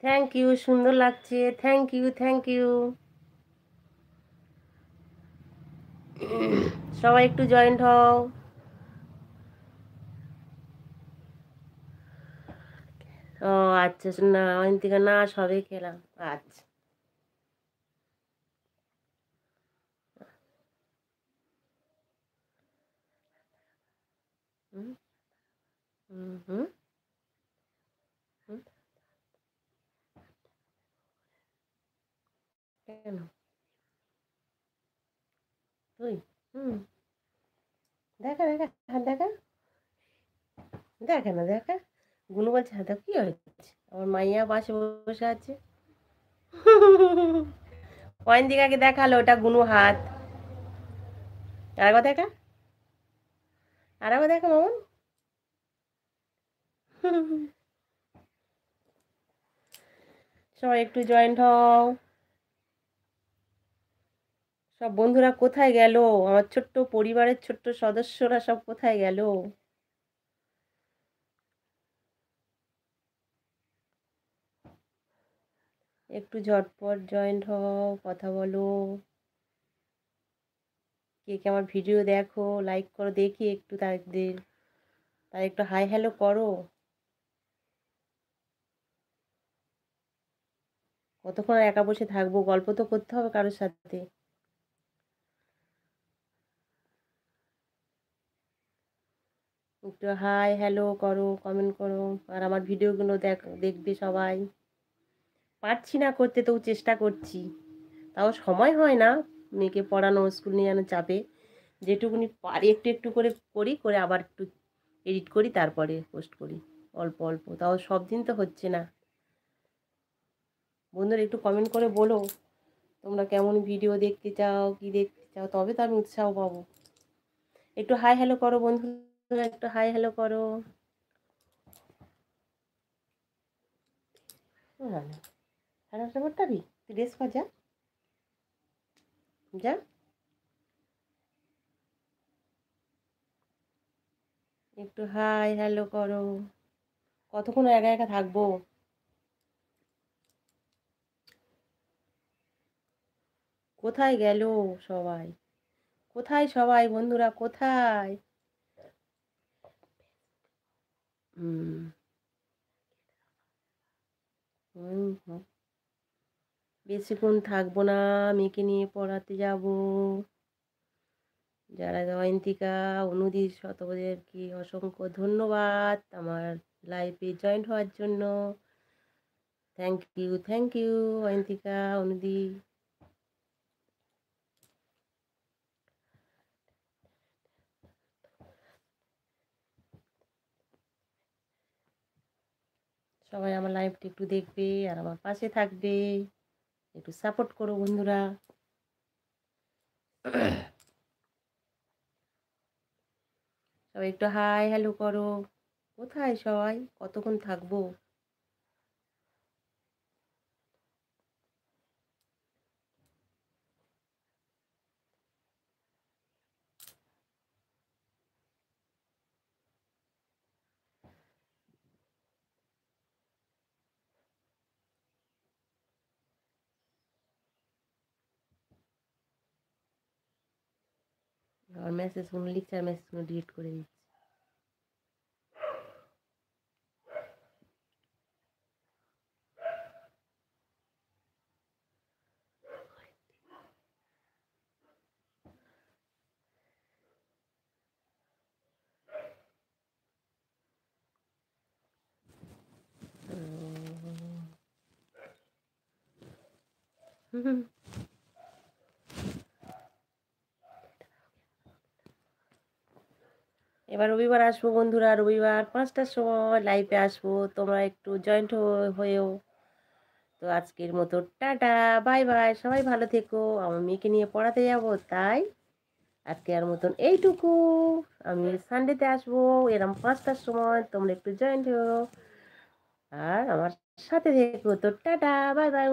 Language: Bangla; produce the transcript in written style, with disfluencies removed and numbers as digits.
থ্যাংক ইউ, সুন্দর লাগছে। Thank you, thank you. সবাই একটু জয়েন্ট হও। ও আচ্ছা, না অয়ন্তিকা না, সবে খেলাম। আচ্ছা। হুম হুম হুম হুম। কেন তুই? হুম। দেখা দেখা, হাত দেখা, দেখে না দেখা। গুনু বলছে হাত কি হয়েছে? আমার মাইয়া পাশে বসে আছে। অয়ন্তিকাকে দেখালো ওটা গুনু হাত। আরেকবার দেখা, আরেকবার দেখা মামুন। সবাই একটু জয়েন্ট হও। সব বন্ধুরা কোথায় গেল? আমার ছোট্ট পরিবারের ছোট্ট সদস্যরা সব কোথায় গেল? একটু ঝটপট জয়েন্ট হও, কথা বলো। কে কে আমার ভিডিও দেখো, লাইক করো দেখি একটু তাদের। তাই একটু হাই হ্যালো করো। কতক্ষণ আর একা বসে থাকবো? গল্প তো করতে হবে কারোর সাথে। একটু হাই হ্যালো করো, কমেন্ট করো। আর আমার ভিডিওগুলো দেখবে সবাই। পারছি না করতে, তবু চেষ্টা করছি। তাও সময় হয় না। মেয়েকে পড়ানো, স্কুল নিয়ে যেন চাপে। যেটুকুনি পারি একটু একটু করে করি, করে আবার একটু এডিট করি, তারপরে পোস্ট করি। অল্প অল্প, তাও সব দিন তো হচ্ছে না। বন্ধুরা একটু কমেন্ট করে বলো তোমরা কেমন ভিডিও দেখতে চাও, কি দেখতে চাও, তবে তো আমি উৎসাহ পাবো। একটু হাই হ্যালো করো বন্ধুরা, একটু হাই হ্যালো করো। না না, সাড়ে আটটা করতে পারি? তুই ড্রেস কর, যা যা। একটু হাই হ্যালো করো। কতক্ষণ একা একা থাকবো? কোথায় গেল সবাই? কোথায় সবাই বন্ধুরা, কোথায়? হুম হুম হুম। বেশিক্ষণ থাকবো না, মেয়েকে নিয়ে পড়াতে যাব। যারা জয়ন্তিকা, অনুদি, শতদেরকে অসংখ্য ধন্যবাদ আমার লাইফে জয়েন্ট হওয়ার জন্য। থ্যাংক ইউ অয়ন্তিকা, অনুদি। সবাই আমার লাইভটা একটু দেখবে আর আমার পাশে থাকবে। একটু সাপোর্ট করো বন্ধুরা। সবাই একটু হাই হ্যালো করো। কোথায় সবাই? কতক্ষণ থাকবো? আর মেসেজগুলো লিখছে, আর মেসেজগুলো ডিলিট করে দিচ্ছি। হুম। এবার রবিবার আসবো বন্ধুরা, রবিবার 5টার সময় লাইভে আসবো। তোমরা একটু জয়েন্ট হয়েও। তো আজকের মতো টাটা, বাই বাই। সবাই ভালো থেকো। আমার মেয়েকে নিয়ে পড়াতে যাব, তাই আজকে আর মতন এইটুকু। আমি সানডেতে আসবো এরম 5টার সময়। তোমরা একটু জয়েন্ট হও আর আমার সাথে থেকো। তো টাটা, বাই বাই।